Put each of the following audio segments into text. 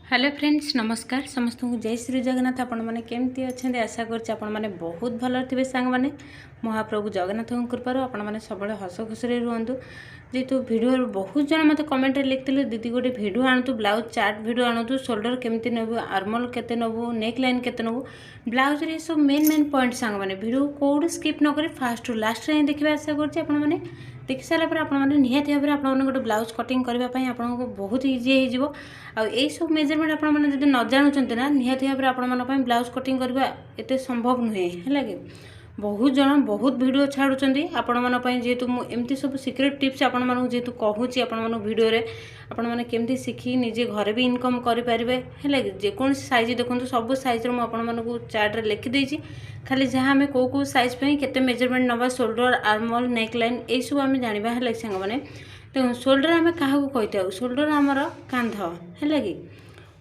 Hello friends नमस्कार समस्त को जय श्री जगन्नाथ। आपण मैंने केमती अच्छे आशा कर बहुत भल थे सांग मैंने महाप्रभु जगन्नाथ कृपार आपण मैंने सब हस खुशी रुहतु। जेहेतु भिडियो बहुत जन मत कमेंट लिखते दीदी गोटे भिडियो आणतु ब्लाउज चार्ट भिडियो आणतु शोल्डर केमती नबू आर्मल केते नबू नेक लाइन केते नबू ब्लाउज रे सब मेन पॉइंट सांग मैंने भिडियो कोड स्किप न करी फास्ट टू लास्ट रे देखिए आशा कर देखि सारापर आपने निहाती भाव में आपने गोटे ब्लाउज कटिंग करने आपको बहुत इजी हो सब मेजरमेंट आपने न जानते ना निहाती भाव में आपण ब्लाउज कटिंग करवा एत संभव नुहे है कि बहुत जन बहुत वीडियो छाड़ुंट आपण जेहेतु मुझे सब सिक्रेट टिप्स आपण जेहेतु कहूँ आपण भिडियो आपण मैंने केमती शिखी निजे घरे भी इनकम करेंगे है कि जेको सैज देखो सब सैज्र मुझे चार्ट लिखिदे खाली जहाँ आम कौ कौ सैज के मेजरमेंट नवा शोल्डर आर्मल नेक लाइन यही सब आम जाना है सांग मैंने देखो शोल्डर आम क्या कही शोल्डर आमर कांध है कि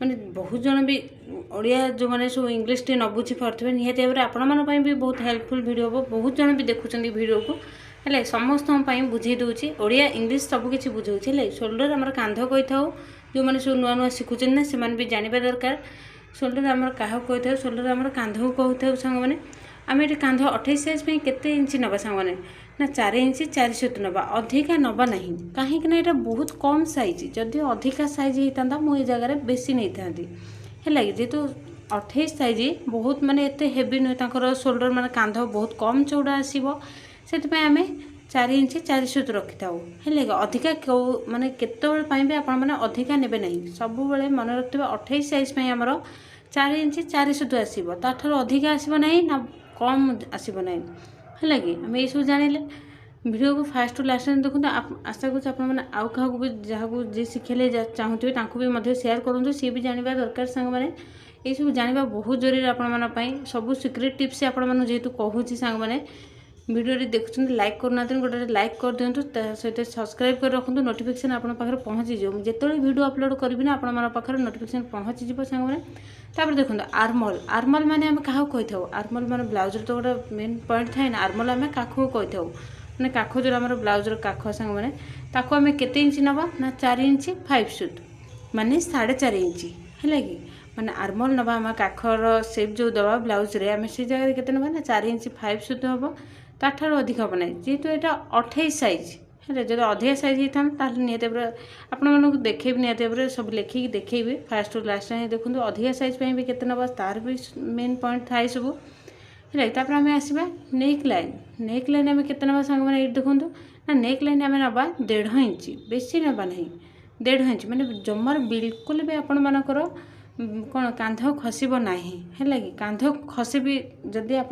माने बहुत जन भी ओडिया जो मैंने सब इंग्लीश टे न बुझी पारे निहाती भाव में आपण भी बहुत हेल्पफुल वीडियो हम बहुत जन भी देखुं वीडियो को है समस्त बुझे दूसरी ओडिया इंग्लीश सबकि बुझाऊँगी है शोल्डर आम कांध कही था जो मैंने सब नुआ नुआ शिखुं ना से भी जानवा दरकार शोल्डर आम क्या कही शोल्डर आम कांध को कहू सांग मैंने आम ये कांध 28 साइज केते इंच नवा सांग मैंने ना 4 इंच 4 सुत नवा अधिका नवा ना कहीं यहाँ बहुत कम सैज जदि अधिका सैज होता मुझे जगार बेसी नहीं था है जेहेतु 28 सैज बहुत माने एते हेवी नुहे शोल्डर माने कांध बहुत कम चौड़ा आसो से आम 4 इंच 4 सुत रखी था है अधिका माने केतबेले भी आपण मैंने अधिका नेबे नहीं सब मन रखिथे 28 साइज आमर 4 इंच 4 सुत आसो ताठर अधिका आसो ना ना कम आसो ना है कि आम ये सब जानिले वीडियो को फास्ट टू लास्ट देखो आशा कर आउ क्या भी जहाँ जी शिखेले चाहूथे भी सेयार करूँ सी भी जानवा दरकार सांग मैंने ये सब जानवा बहुत जरूरी आपण सब सिक्रेट टिप्स आपण जेहेतु कहूँ सांग मैंने वीडियो देखुं लाइक करना गोटे लाइक कर दिंतु सहित सब्सक्राइब कर रखुद नोटिफिकेशन आप पहुँची जो वीडियो अपलोड करी ना आप नोटिफिकेशन पहुँची सांग मैंने तापर देखो आर्मल आर्मल माने आम क्या कही था आर्मल माने ब्लाउज तो गोटे मेन पॉइंट थाए ना आर्मल आम काख कही था मैंने काख जो आम ब्लाउजर काख सांग मैंने ताको आम केते इंच नवा ना 4 इंच 5 सुत माने 4.5 इंच है कि माने आर्मल नवा आम काखर सेप जो दबा ब्लाउज रे आम से जगह केते नवा ना 4 इंच 5 सुत हम ताठार अधिक हम ना जेहेतु यहाँ 28 साइज है जो अधिका सैज होता निहत आपण देखे निहत सब लिखिकी देखेबी फास्ट टू लास्ट देखो अधिका सैज भी केते नवा तार भी मेन पॉइंट थाए सब है तापर आम आसवा नेक लाइन आम केते नवा सांग मैंने ये देखो ना नेक लाइन आम नवा 1.5 इंच बेसी नवा ना 1.5 इंच माने जमार बिल्कुल भी आपण मानकर कौन कांध खसब ना है कि कांध खसे भी जदि आप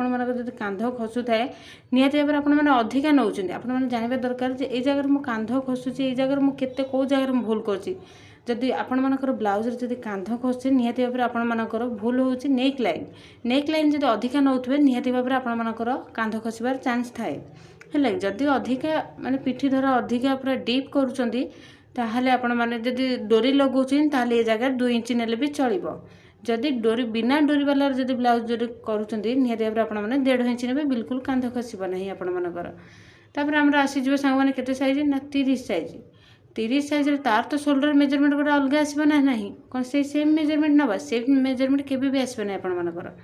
कांध खसु थाए निहती भाव में आपने अधिका नौ आपने जानवा दरकार जे ये जगह मुझे कांध खसुची ये जगह मुझे कौ जगह भूल करदी आपर ब्लाउज जब कांध खसे निहती भाव में आपर भूल हो नेक लाइन जब अधिका नौथे निहती भाव में आपर कांध खसबार चान्स थाए है जदि अधिका माने पिठी धर अधिका पूरा डीप करुँच ताहले आपण माने जदि डोरी लगौछिन ताहले ए जगह 2 इंच नेले भी चलिबो जदि डोरी बिना डोरी वाला जदि ब्लाउज जदि करूछन्ती निहती भाव आपण माने 1.5 इंच नेबे बिल्कुल कांध खसिबो नाही आपण मानकर तापर हमरा आसी जबो सांग माने केते साइज ना 30 साइज रे तार तो शोल्डर मेजरमेंट गोटे अलग आसीबो ना नाही कोन से सेम मेजरमेंट नबा सेम मेजरमेंट केबे भी आसीबो नाही आपण मानकर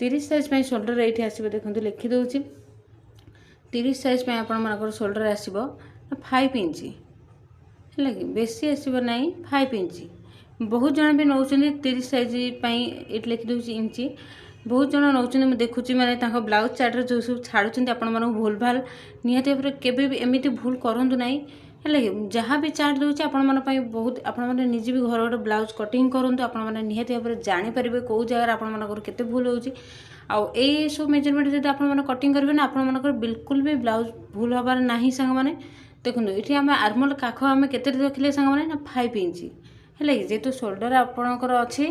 30 साइज पई शोल्डर एठी आसीबो देखंतु लिखि दउची 30 साइज पई आपण मानकर शोल्डर आसीबो 5 इंच है कि बेसी आसो ना 5 इंच बहुत जन भी नौ 30 साइज ये लिखिदे इंच बहुत जन नौ देखुची मैंने ब्लाउज चार्ट जो सब छाड़ुंट आपण भूल भाल निहती भाव केबे भी एमती भूल करूँ ना है कि जहाँ भी चार्ट दूसरे आपण बहुत आपने निजे भी घर गोटे ब्लाउज कटिंग करूँ आपने निहती भाव में जानीपर कौ जगह आपंकर केते भूल हो सब मेजरमेंट जब आप कटिंग करेंगे ना आपर बिल्कुल भी ब्लाउज भूल हबार ना सांग मैंने देखो ये आम आर्मल काख आम के रखिले सांग मैंने ना 5 इंच है कि जेहेतु शोल्डर आपणकर अच्छी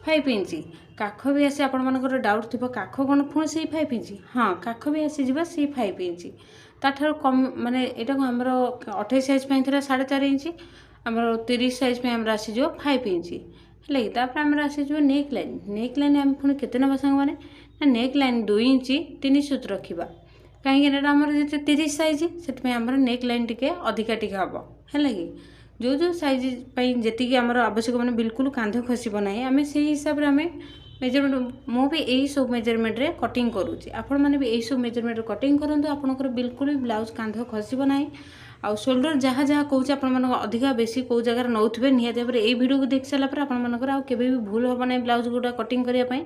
5 इंच काख भी आसे आपर डाउट थी काख कौन पुणी से 5 इंच हाँ काख भी आसीज से 5 इंच ताठार कम माने यहाँ आमर 28 साइज थी 4.5 इंच आमर 30 साइज आमर आसीज 5 इंच है कि आमर आसीज नेक लाइन आम पुणी केते नवा सांग मैंने ना नेक लाइन 2 इंच 3 सुत रखा कहीं आमर जो 30 साइज से नेक लाइन टे अधिका टे हम है कि जो साइज जी आमर आवश्यक मैंने बिल्कुल कांध खसब ना आम से हिसाब से आम मेजरमेंट मु भी यही सब मेजरमेंट रे कटिंग करुँची आपण मैंने भी यही सब मेजरमेंट कटिंग करूँ आपंकर बिल्कुल भी ब्लाउज कांध खसब ना आउ शोल्डर जहाँ जहाँ कौच अधिका बेसी कौ जगार नौथे निहत भाव में भिडियो को देख सारापर आपर आगे भी भूल हम ना ब्लाउज गुड़ा कटिंग करने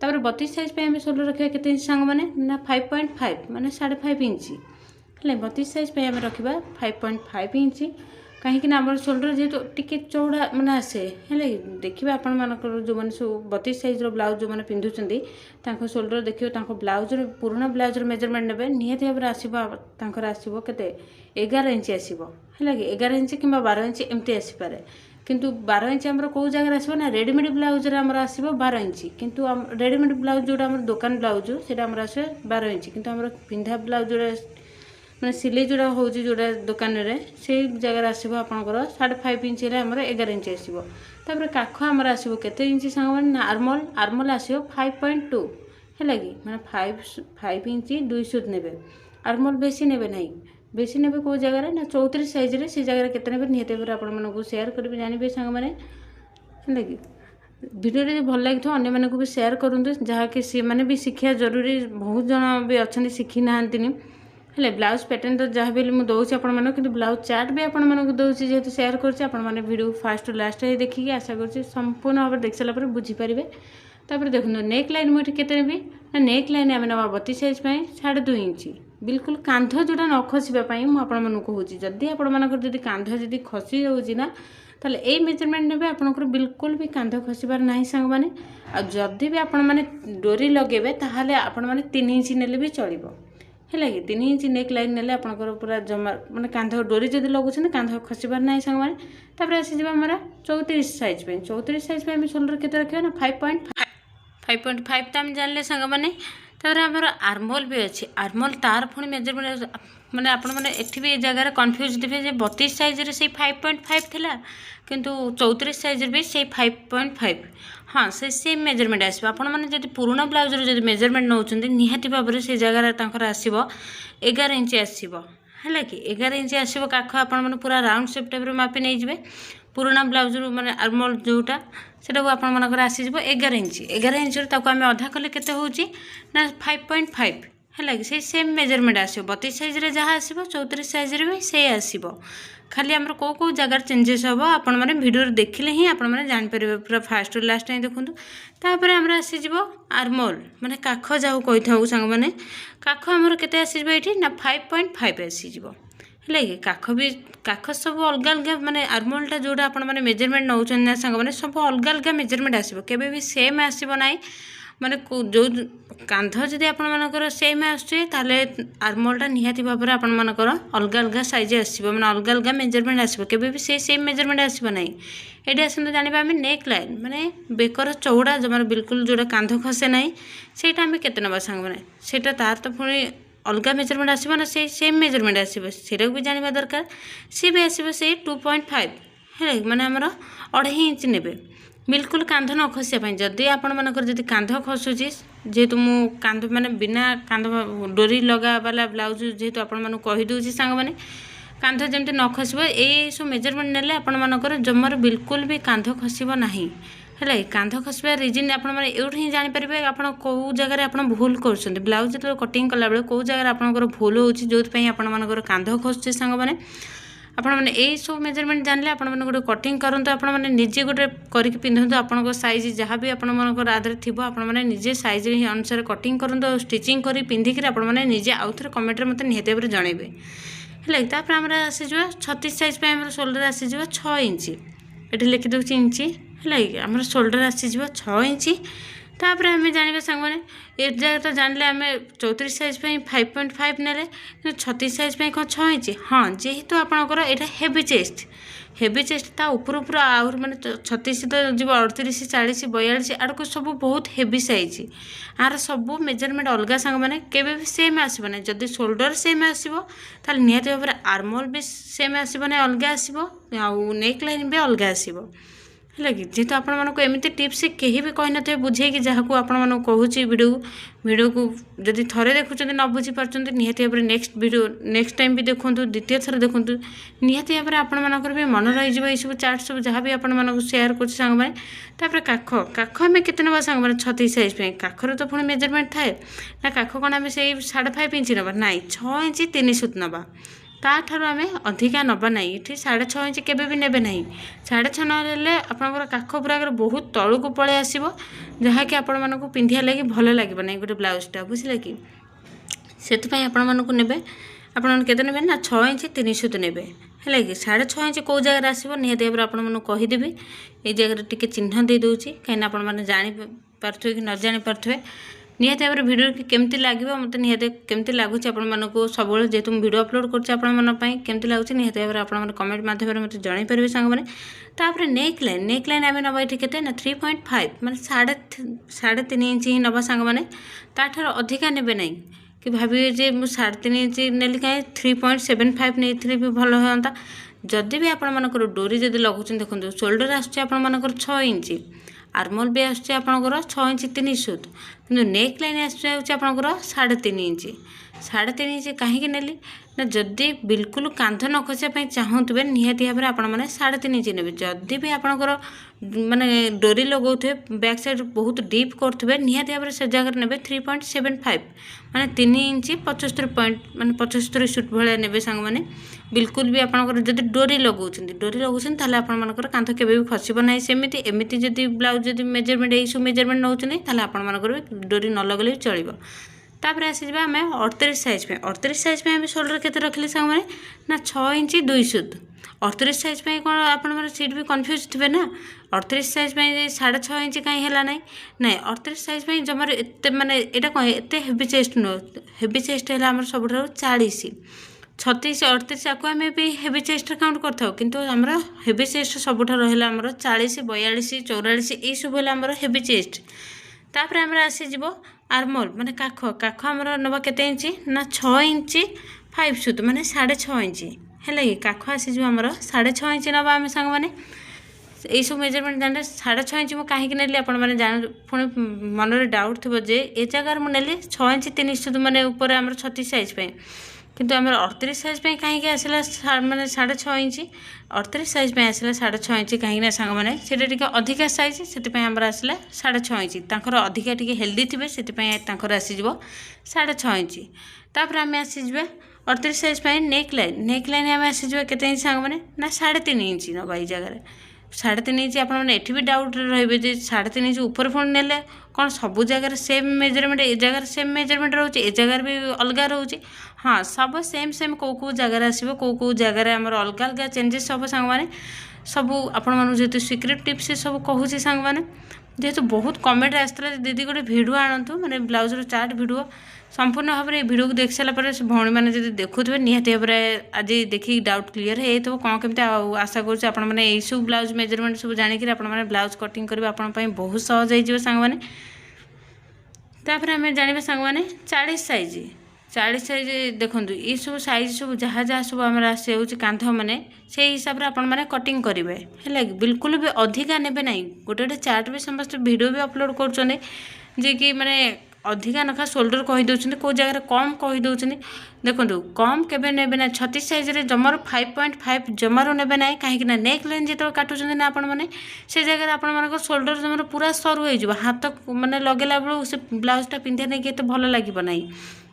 तापर 32 साइज पे आम शोल्डर रखा के सांग मैंने ना 5.5 माने 5.5 इंच है 32 साइज पे आम रखा 5.5 इंच कहीं आम शोल्डर जेहतु टी चौड़ा मैंने आसे है देखिए आपण मानकर जो मैंने सब 32 साइज ब्लाउज जो मैंने पिंधुंट शोल्डर देखिए ब्लाउज पुराना ब्लाउज मेजरमेंट ने निहत भाव में आसो के 11 इंच आसो है 11 इंच कि 12 इंच एमती आसीपे किंतु 12 इंच आम कौ जगह आसो ना रेडीमेड ब्लाउज आसो 12 इंच किंतु रेडीमेड ब्लाउज जोड़ा दुकान ब्लाउज से आसे 12 इंच किंतु आम पिंधा ब्लाउज जोड़ा मैंने सिलाई जोड़ा हो जोड़ा दुकान रे से जगह आसो आपंकर 5.5 इंच आमर 11 इंच आसो तापर काख आमर आसो केते इंच सांग मैंने आर्मल आर्मल आसो 5.2 है कि मैंने 5 इंच 2 सूत ने आर्मल बेसी ने ना बेसी ने कौ जगह ना 34 साइज रे से जगह केते ने निहत भाव आपको शेयर करेंगे जानवे सांग मैंने है कि भिडियो भल लगी तो अन्य मानक भी शेयर करूँ जहाँकि सी मैंने भी शिक्षा जरूरी बहुत जन भी अच्छा शिखी ना हेले ब्लाउज पैटर्न तो जहाँ भी मुझे दूसरी आपण कि ब्लाउज चार्ट भी आपण मानक दूसरी जेहतु शेयर कर वीडियो फास्ट लास्ट देखिए आशा कर संपूर्ण भाव में देख सारापर बुझीपारे तापर देखो नेक लाइन मुझे केते भी ना नेक लाइन आम ना 32 साइज 2.5 इंच बिल्कुल कांध जोड़ा न खसवाई मुझे कहूँ जदि आपंकर कांध जदि खसी जाऊँगी ना ताले ए मेजरमेंट ने आपंकर बिल्कुल भी कांध खसबार ना सांग मैंने आदि भी आपण मैंने डोरी लगेबे ताहले आपण मैंने 3 इंच नेले भी चलिबो है कि 3 इंच नेक लाइन नेले आपंकर पूरा जमा मैंने कांध डोरी जदि लगुन कांध खसबार ना सांग मैंने तापर आसीज आमर 34 साइज 34 साइज आम शोल्डर के रखा ना 5.5 तो आम जानले सांग मैंने तापर आमर आर्मल भी अच्छी आर्मल तार पुणी मेजरमेंट मैंने आपण मैंने एठी भी जगह कन्फ्यूज थे 32 साइज रे से 5.5 थिला किंतु 34 साइज भी से 5.5 हाँ से सेम मेजरमेंट आसो आपण मैंने जब पुराना ब्लाउज रो मेजरमेंट नौकरी निहाती भाव में से जगह आसो 11 इंच आसो है कि 11 इंच आसो काख आपण मैंने पूरा राउंड शेप टाइप मापी नहीं जाए पुराना ब्लाउज मैंने आर्मल जोटा सेटा आपंकर आसीज 11 इंच आम अधा कले केते होची ना 5.5 है कि से सेम मेजरमेंट आसो 32 साइज रे जहाँ आसो 34 साइज रे भी से आसो खाली आमर कौ कौ जगह चेंजेस हम आपण मैंने वीडियो देखिले ही आपण मैंने जापर पूरा फास्ट लास्ट टाइम देखूँ तापर आमर आसीज आर्मल माने काख जाऊ कही था सांग मैंने काख आमर केते आसीज ये ना 5.5 आसीज है कि काख सब अलग अलग माने आर्मलटा जोड़ा आपण मैंने मेजरमेंट नौ सांग मैंने सब अलग अलग मेजरमेंट आसो केबे भी सेम आसो ना माने जो कांध जदि आपर सेम आसुए आर्मलटा निहाती भाव में आपर अलग अलग साइज आसो मैंने अलग अलग मेजरमेंट आसो केबे भी सेम मेजरमेंट आसो ना ये आसते जाना आम नेक लाइन माने बेकर चौड़ा जमार बिल्कुल जोड़ा कांध खसे ना सेटा आम केते नवा सांग मैंने सेटा तार तो पुणी अलग मेजरमेंट आसो ना से सेम मेजरमेंट आसो से भी जानवा दरकार सी भी आसो से 2.5 है माने आमर 2.5 इंच ने बिल्कुल कांध न खसापी जदि आपण मानकर जदि कांध खसुची जेहेतु मु कांध माने बिना कांध डोरी लगा वाला ब्लाउज जेहेतु आपण मानक कहीदे सांग मैंने कांध जमती न खसब ये सब मेजरमेंट नेले आपण मानकर जमार बिल्कुल भी कांध खसब ना है कांध खसबार रिजन आपने ही जानीपारे आप जगह आप भूल कर ब्लाउज जो कटिंग कला बेले कौ जगह आपंकर भूल हो जो आपर कांध खसुचे सांग मैंने आपने यही सब मेजरमेंट जानले आपने गोटे कटिंग करते आपने निजे गोटे करके पिंधु आपण साइज जहाँ भी आपर आधे थी आपने निजे साइज अनुसार कटिंग करूँ स्टिचिंग कर पिंधिकी आपने निजे आउ थे कमेंट मत निहत भाव जनइबे है तापर आम आसीज 36 साइज पे आम शोल्डर आसीज 6 इंच ये लिखिदे इंच है आम शोल्डर आसीज 6 इंच तापर आम जानवे सांग मैंने ये जगह तो जानले आम 34 साइज 5.5 ने 36 साइज कौन 6 इंच हाँ जेहेतु आपंकर यहाँ हेवी चेस्ट ता ऊपर ऊपर आहुरी मैंने 36 तो जी 38 40 42 आड़क सब बहुत हेवी साइज आर सब मेजरमेंट अलग सांग मैंने केबे भी सेम आसब ना जदि शोल्डर सेम आसो ताल निहत भाव में आर्मल भी सेम आसब ना अलग आसो नेक लाइन भी अलग आसो है कि जेहेतु आपण एमती टिप्स कहीं भी कही नथे बुझे कि जहाँ को आपण कहूँ वीडियो को जदि थरे देखुं न बुझी पार्टी निहाती भाव नेक्स्ट टाइम भी देखूँ द्वितीय थर देखूँ निहाती भाव में आपण भी मन रही ये सब चार्ट सब जहाँ भी आपण सेयार कर सांग मैंने काख काख आम के ना सांग मैंने 36 साइज पे काखर तो पुणी मेजरमेंट थाए ना काख कौन आम से 5.5 इंच ना ना 6 इंच 3 सूत नवा ताठार आम अधिका नवा ना ये 6.5 इंच केवे भी नेबे ना 6.5 ना आपंकर काख पूरा बहुत तलू को पलि आसो जहाँकि आपण मानक पिंधा लगे भल लगे ना गोटे ब्लाउजटा बुझे कि से आपण मानक ने आपते ने ना 6 इंच 3 सूत ने है कि 6.5 इंच कौ जगह आसो निहती भाव में आपको कहीदेवी ये जगह टी चिन्ह दे दूसरी कहीं आपने जापारे कि न जापारे निहती भाव में भिडियो केमती लगे मत निहती केमती लगुच आपको सब जेहतु भिड अपलोड करमती लगुच निहती भाव में आप कमेंट मध्यम मत जनईपारे सांगे तापर नेक लाइन आम नवा ये के ना 3.5 मैं 3.5 इंच ही नवा सांग मैंने ताठार अधिका ने ना कि भाविए जे मुझे 3.5 इंच नेली कहीं 3.75 नहीं भी भल हाँ जदि भी आपर डोरी जदि लगुच देखो शोल्डर आसपर 6 इंच आर्मल भी आसपर 6 इंच 3 सूत कि नेक लाइन आसपर 3.5 इंच 3.5 इंच कहीं नेली ना जदि बिल्कुल कांध न खसापी चाहूबे निहाती भाव में आपने 3.5 इंच ने जदि भी आपंकर माने डोरी लगाऊे बैक साइड बहुत डीप करेंगे निहाती भाव में से जगह ने 3.75 माने 3 इंच 75 पॉइंट माने 75 सूट भाया ने सांग मैंने बिल्कुल भी आपंकर जब डोरी लगाऊँ ताल आपर कांध के भी खसब ना सेमती एमती जदि ब्लाउज जब मेजरमेंट ये सब मेजरमेंट नौने आपर डोरी न लगले भी चलो तापर आसी आम 38 साइज पे 38 साइज पे आम शोल्डर के रखिले सांग मैंने ना 6 इंच 2 सूत 38 साइज पे कौन आप सीट भी कन्फ्यूज थे ना 38 साइज पे 6.5 इंच कहीं है ना 38 साइज पे जमार एत माने यहाँ कौन एत हेवी चेस्ट नुह हेवी चेस्ट है आम सब 40 36 38 आपको आम भी हेवी चेस्ट काउंट करता कि आमर हेवी चेस्ट सबुठ है आमर 40 42 44 ये सब है आमर हेवी चेस्ट तापर आम आसीज आर्मल माने काख काख आमर नवा केते इंच ना 6 इंच 5 सूत माने 6.5 इंच है कि काख आसीज आमर 6.5 इंच नवा आम सांग मैंने यही सब मेजरमेंट जाने 6.5 इंच मुझे कहीं नेली आपने जान पुणी मन में डाउट थो जे ए जगार मुझे 6 इंच 3 सूत माने ऊपर आमर 36 साइज पे किंतु आम 38 साइज पे कहीं आसला माने 6.5 इंच 38 साइज पे आसला 6.5 इंच कहीं सांग मैंने से अधिका साइज से आमर आसला 6.5 इंच तांकर अधिका टी हेल्दी थे से आसीज 6.5 इंच तापर आम आसीज 38 साइज पे नेक लाइन आम आसीज के सांग मैंने ना 3.5 इंच नवा ये जगह 3.5 इंच आपने भी डाउट रे 3.5 इंच ऊपर फोन ने कौन सब जगह सेम मेजरमेंट ए जगह सेम मेजरमेंट रोचे ए जगह भी अलग रोचे हाँ सब सेम कौ जगह आसो कौ जगह आम अलग अलग चेंजेस सब सांग मैंने सब आपण जेहतु सिक्रेट टिप्स सब कहूँ सांग मैंने जेहेतु बहुत कमेंट आसला दीदी गोटे भिडियो आणतु माने ब्लाउज चार्ट भिडियो संपूर्ण भाव में भिडियो को देख सारापर भौणी मैंने जब देखुए निहाती भाव में आज देखिए डाउट क्लीयर है तो कौन केमती आशा करें सब ब्लाउज मेजरमेंट सब जाणिक ब्लाउज कटिंग करने बहुत सहज हो सांग मैंने तापर आम जाना सांग मैंने 40 साइज देखो ये सब साइज सब जहाँ जहाँ सब आम आस कांध मैंने से हिसाब से आपण मैंने कटिंग करेंगे है बिल्कुल भी अधिका ने ना गोटे गोटे चार्ट भी समस्त वीडियो भी अपलोड कर कि माने अधिका नखा शोल्डर कहीदे कौ जगह कम कहीदे देखो कम केवे ने ना 36 साइज जमार 5.5 जमार ने ना कहीं नेक लाइन जो काटुच्च ना आपने से जगह आप शोल्डर जमार पूरा सरू हो हाथ मैंने लगेला बेलू से ब्लाउजटा पिंधा नहीं तो भल लगे ना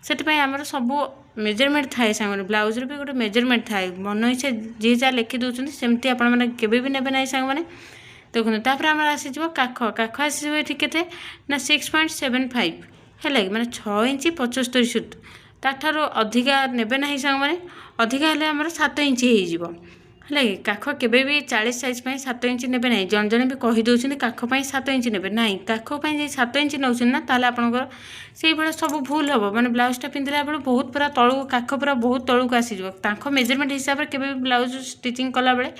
से आमर सब मेजरमेंट थाए सांग ब्लाउज भी गोटे मेजरमेंट थाए मन इच्छा जी जहाँ लिखि दूसरी सेमती आपने केवे भी नेबे ना सांग मैंने देखो तापर आम आसीज काख काख आसीज ये के ना 6.75 है माने 6 इंच 75 सूट ताठार अधिका नेबे ना सांग मैंने अधिका हेल्ले आमर 7 इंच हो है काख केवे भी 40 साइज 7 इंच नेबे ना जन जन भी कहीदे काख 7 इंच नेबे ना काख 7 इंच नौ ना ताले आपंकर से भाया सब भूल हम माने ब्लाउजटा पिंधला बेलू बहुत पूरा तलू काख पूरा बहुत तलू आसीज मेजरमेंट हिसाब से केवे ब्लाउज स्टिचिंग कला बेले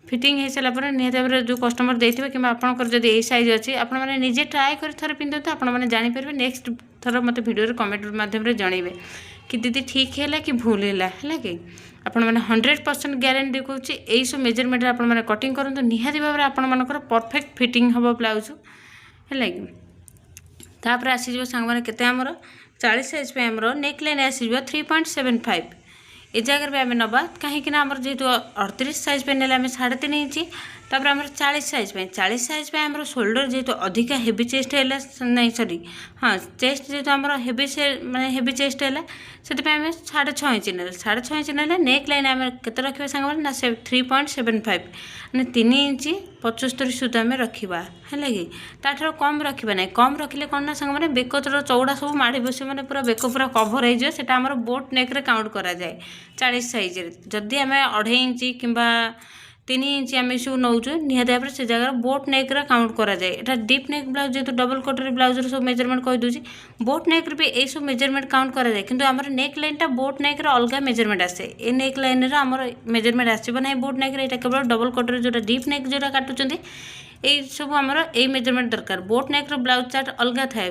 फिटिंग हो सारापर निहत भाव में जो कस्टमर देते कि आपंकर जब ये साइज अच्छी आपने निजे ट्राए कर थोड़े पिंधते आपने जानीपर नेक्स्ट थर मत भिडियो कमेंट मध्यम जनइबे कि दीदी ठीक है कि भूल है कि आपण मैंने 100% ग्यारंटी देखुची यही सब मेजरमेंट आपण मैंने कटिंग करूँ निहाती भाव में आपण मानकर परफेक्ट फिटिंग हम ब्लाउज है कि तापर आसीज सांग मैंने केते आमर 40 साइज पे आमर नेक लाइन आसीज 3.75 ए जगह भी आम नवा कहीं आमर जेहतु 38 साइज पे नेले 3.5 इंच तापर आमर 40 साइज पे 40 साइज पे आमर शोल्डर जेहतु अधिका हेवी चेस्ट है नहीं सॉरी हाँ चेस्ट जेहतु आमर हेवी से माने हेवी चेस्ट है से 6.5 इंच ने 6.5 इंच ने नेक लाइन आम के रखा सांग ना 3.75 मैंने 3 इंच 75 सुधा आम रखा है कि ताठर कम रखा ना कम रखिले कौन ना सांग मैंने बेक चौड़ा सब माड़ी बस मैंने पूरा बेक पूरा कभर हो आमर बोट नेक काउंट कराए 40 साइज जदि आम 2.5 इंच कि 3 इंच आम सब नौ निहती भाव से जगह बोट नेक काउंट कराए यहाँ डीप नेक ब्लाउज जेहतु डबल कटर ब्लाउज सब मेजरमेंट कहीदे बोट नेक भी यही सब मेजरमेंट काउंट कराए कि आम नेक लाइन टा बोट नेक अलग मेजरमेंट आसे ए नेक लाइन आम मेजरमेंट आसो ना बोट नेक यहाँ केवल डबल कटर जो डीप नेक जो काटुंट यही सब आमर यही मेजरमेंट दरकार बोट नेक ब्लाउज चार्ट अलग थाए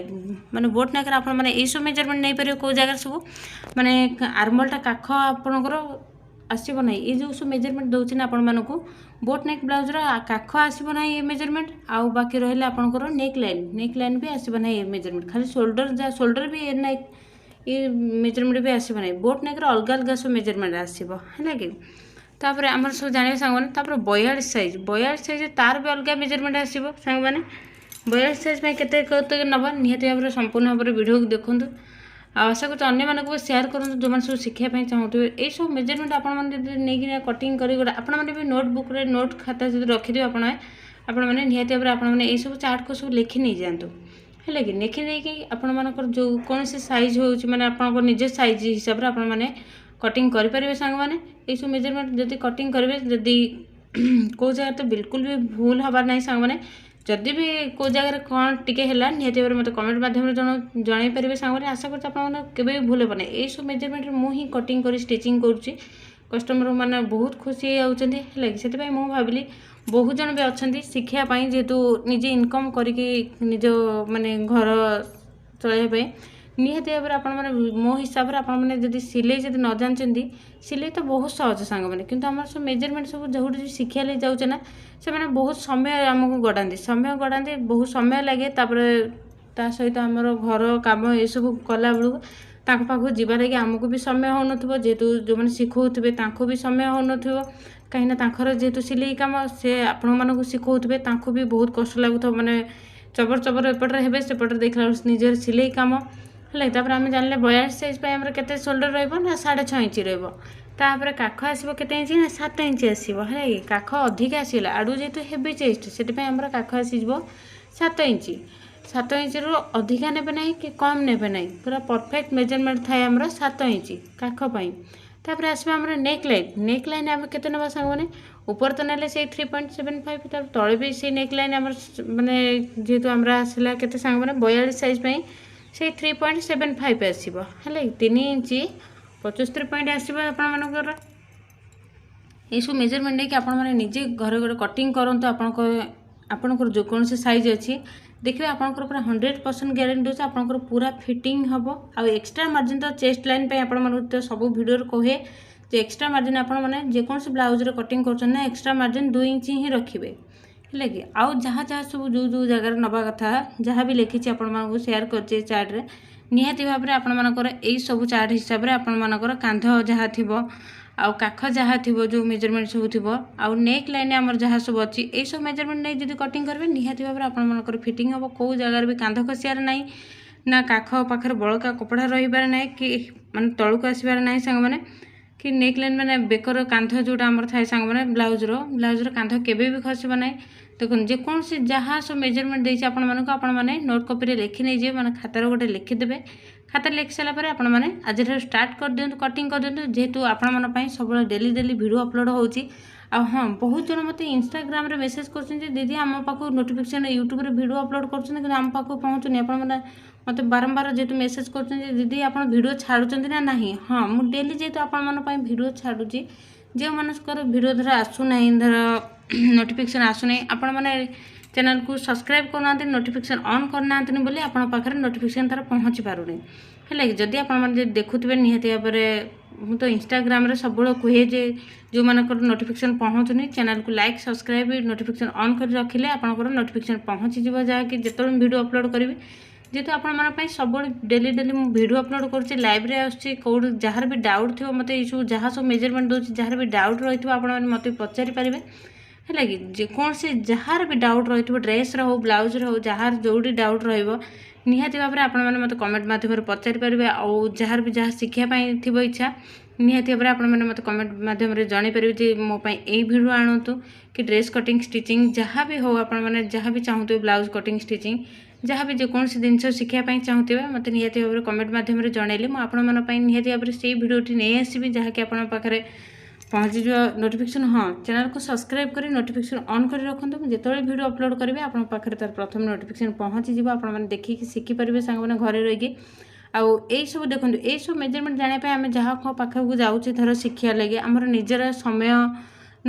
माने बोट नेक आप यही सब मेजरमेंट नहीं पारे कौ जगह सब माने आर्मलटा काख आपणकर आसब ना ये जो सब मेजरमेंट दूसरी ना आपण मानक बोट नेक ब्लाउजर काख आसब ना ये मेजरमेंट आउ बाकी रहा आपंकर नेक लाइन भी आसब ना ये मेजरमेंट खाली शोल्डर जहाँ शोल्डर भी ये मेजरमेंट भी आसब ना बोट नेक अलग अलग सब मेजरमेंट आसब है कि तापर आम सब जाने सांग तापर 42 साइज तार भी अलग मेजरमेंट आसब सांग मैंने 42 साइज के नवा निहती भाव में संपूर्ण भाव में वीडियो देखूँ आशा कर अन्य मानक सेयार करूँ जो मैंने सब शिखापी चाहूँगे ये सब मेजरमेंट आपने कटिंग कर भी नोटबुक नोट खाता जो रखिदे आपने निहती भाव में यही सब चार्ट को सब लिखि नहीं जातु है कि लिखि नहीं आपण मानकर जो कौन से साइज हो मैंने आप निज साइज हिसाब से आपने कटिंग करेंगे सांग मैंने ये सब मेजरमेंट जब कटिंग करेंगे जदि कौ जगह तो बिल्कुल भी भूल हबार नहीं सांग मैंने जदि भी कौ जगह कौन टिके है निहती भाव मतलब कमेंट माध्यम जन पारे सांग मैंने आशा कर भी भूल हे ना ये सब मेजरमेंट मुझे कटिंग कर स्टिचिंग करुँची कस्टमर मैंने बहुत खुशी होती है से भाविली बहुत जन भी अच्छा शिखापी जेहेतु निजे इनकम करके निज माने घर चलवाई निहती भाव में मो हिसाब से आपने सिलाई जब न जानते सिलाई तो बहुत सहज सांग मैंने किंतु आम सब मेजरमेंट सब जो शिखा लगे जाऊे ना से मैंने बहुत समय आमको गड़ाती बहुत समय लगे ता सहित आमर घर कम ये सब कला बेलू पाखु जीवा लगे आमको भी समय हो न जेहेतु जो मैंने शिखाऊे भी समय हो न कहीं जेहेतु सिलाई कम से आपण मानक शिखाऊे भी बहुत कष्ट लगुव मैंने चबर चबर एपटे हे सेपटे देखला निजर सिलाई कम है तापर आम जानले 42 साइज के शोल्डर रहा 6.5 इंच रहा काख आसो के इंच ना 7 इंच आसो है काख अधिक आसगला आड़ू जेहतु हेवी चेस्ट से काख आस 7 इंच रु अधिका ने कि कम ने ना पूरा परफेक्ट मेजरमेंट थाए आमर 7 इंच काखपाई तापर आसो आम नेक लाइन आम के ना सांग मैंने ऊपर तो ना से 3.75 तले भी से नेक लाइन आम मैंने जेहेतु आम आसला के सांग मैंने 42 साइज से 3.75 आसब है 3 इंच 75 पॉइंट आसब आपर ये सब मेजरमेंट नहीं कि आपने निजे घर घर कटिंग करूँ आपंकर जो कौन से साइज अच्छी देखिए आपंकर पूरा 100% ग्यारंटी दूसरे आपंकर पूरा फिटिंग हम आउ एक्सट्रा मार्जिन तो चेस्ट लाइन पे आपण तो सब वीडियो कहे जो एक्सट्रा मार्जिन आपने जेकोसी ब्लाउज कटिंग कर एक्सट्रा मार्जिन 2 इंच ही रखिए है कि आउ जहाँ जहाँ सब जो जो जगार नवा कथा जहाँ भी लिखी आपण सेयार कर चार्ट रे निहाती भाव में आपर यही सब चार्ट हिसाब से आपर कांध जहाँ थी आउ काख जहाँ थी जो मेजरमेंट सब थी आउ नेक लाइन आमर जहाँ सब अच्छी यही सब मेजरमेंट नहीं जब कटिंग करेंगे निहाती भाव में आपर फिटिंग हम कौ जगार भी कांध खसियार ना ना काख पाखे बड़का कपड़ा रहीबार ना कि माने तलू आसबार ना सांग मैंने कि नेक लाइन मैंने बेकर कांध जोटा आमर थाए सांग मैंने ब्लाउजर कांध केबे भी खसब ना देखो जेकोसी जहाँ सब मेजरमेंट देती आपने नोट कॉपी लिखि नहीं जाए मैंने खातार गोटे लिखिदेवे खाता लिखि सारापर आपने आज स्टार्ट कर दिंतु कटिंग कर दिंतु जेहेतु आपण सब डेली वीडियो अपलोड होची हाँ बहुत जन मत इंस्टाग्राम रे मेसेज कर दीदी आम पाक नोटिफिकेशन यूट्यूब रे वीडियो अपलोड कर आम पाक पहुँचुनी आप मत बारंबार जेहतु मेसेज कर दीदी आप वीडियो छाड़ुंट ना ना हाँ मुझे डेली जेहतु आपण वीडियो छाड़ुची जो मानकर वीडियो धर आसूना धर नोटिफिकेशन आसूना आपण मैंने चैनल को सब्सक्राइब करना नोटिफिकेशन ऑन करना बोली आपण पाखे नोटिफिकेशन तार पहुँची पारूनी है कि जदि आप देखुवे निहाती भाव में ମୁଁ ତ ଇନଷ୍ଟାଗ୍ରାମରେ ସବୁବେଳେ କୁହେ ଯେ ଯେଉଁମାନଙ୍କର ନୋଟିଫିକେସନ୍ ପହଞ୍ଚୁନି ଚ୍ୟାନେଲକୁ ଲାଇକ୍ ସବସ୍କ୍ରାଇବ୍ ନୋଟିଫିକେସନ୍ ଅନ୍ କରି ରଖିଲେ ଆପଣଙ୍କର ନୋଟିଫିକେସନ୍ ପହଞ୍ଚିଯିବ, ଯାହାକି ଯେତେବେଳେ ମୁଁ ଭିଡ଼ିଓ ଅପଲୋଡ଼ କରିବି, ଯେହେତୁ ଆପଣମାନଙ୍କ ପାଇଁ ସବୁବେଳେ ଡେଲି ମୁଁ ଭିଡ଼ିଓ ଅପଲୋଡ଼ କରୁଛି, ଲାଇଭ୍ରେ ଆସୁଛି, କେଉଁଠି ଯାହାର ବି ଡାଉଟ୍ ଥିବ ମୋତେ ଏଇସବୁ ଯାହା ସବୁ ମେଜରମେଣ୍ଟ ଦେଉଛି, ଯାହାର ବି ଡାଉଟ୍ ରହିଥିବ ଆପଣମାନେ ମୋତେ ପଚାରି ପାରିବେ ହେଲା କି। ଯେକୌଣସି ଯାହାର ବି ଡାଉଟ୍ ରହିଥିବ ଡ୍ରେସ୍ର ହେଉ ବ୍ଲାଉଜ୍ର ହେଉ ଯାହାର ଯେଉଁଠି ଡାଉଟ୍ ରହିବ ନିହାତି ଭାବରେ ଆପଣମାନେ ମୋତେ କମେଣ୍ଟ ମାଧ୍ୟମରେ ପଚାରି ପାରିବେ। ଆଉ ଯାହାର ବି ଯାହା ଶିଖିବା ପାଇଁ ଥିବ ଇଚ୍ଛା ନିହାତି ଭାବରେ ଆପଣମାନେ ମୋତେ କମେଣ୍ଟ ମାଧ୍ୟମରେ ଜଣାଇପାରିବେ ଯେ ମୋ ପାଇଁ ଏଇ ଭିଡ଼ିଓ ଆଣନ୍ତୁ କି ଡ୍ରେସ୍ କଟିଂ ଷ୍ଟିଚିଂ ଯାହା ବି ହେଉ, ଆପଣମାନେ ଯାହା ବି ଚାହୁଁଥିବେ ବ୍ଲାଉଜ୍ କଟିଂ ଷ୍ଟିଚିଂ ଯାହା ବି ଯେକୌଣସି ଜିନିଷ ଶିଖିବା ପାଇଁ ଚାହୁଁଥିବେ ମୋତେ ନିହାତି ଭାବରେ କମେଣ୍ଟ ମାଧ୍ୟମରେ ଜଣାଇଲେ ମୁଁ ଆପଣମାନଙ୍କ ପାଇଁ ନିହାତି ଭାବରେ ସେଇ ଭିଡ଼ିଓଟି ନେଇ ଆସିବି, ଯାହାକି ଆପଣଙ୍କ ପାଖରେ ପହଞ୍ଚିଯିବ ନୋଟିଫିକେସନ୍। ହଁ, ଚ୍ୟାନେଲକୁ ସବସ୍କ୍ରାଇବ୍ କରି ନୋଟିଫିକେସନ୍ ଅନ୍ କରି ରଖନ୍ତୁ। ମୁଁ ଯେତେବେଳେ ଭିଡ଼ିଓ ଅପଲୋଡ଼ କରିବି ଆପଣଙ୍କ ପାଖରେ ତାର ପ୍ରଥମେ ନୋଟିଫିକେସନ୍ ପହଞ୍ଚିଯିବ, ଆପଣମାନେ ଦେଖିକି ଶିଖିପାରିବେ ସାଙ୍ଗମାନେ ଘରେ ରହିକି। ଆଉ ଏଇସବୁ ଦେଖନ୍ତୁ, ଏଇସବୁ ମେଜରମେଣ୍ଟ ଜାଣିବା ପାଇଁ ଆମେ ଯାହା ପାଖକୁ ଯାଉଛେ ଧର ଶିଖିବା ଲାଗି ଆମର ନିଜର ସମୟ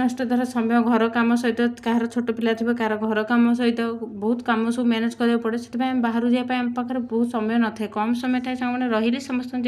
ନଷ୍ଟ, ଧର ସମୟ ଘର କାମ ସହିତ କାହାର ଛୋଟ ପିଲା ଥିବ, କାହାର ଘର କାମ ସହିତ ବହୁତ କାମ ସବୁ ମ୍ୟାନେଜ୍ କରିବାକୁ ପଡ଼େ, ସେଥିପାଇଁ ଆମେ ବାହାରୁ ଯିବା ପାଇଁ ଆମ ପାଖରେ ବହୁତ ସମୟ ନଥାଏ, କମ୍ ସମୟ ଥାଏ। ସାଙ୍ଗମାନେ ରହିଲେ ସମସ୍ତଙ୍କୁ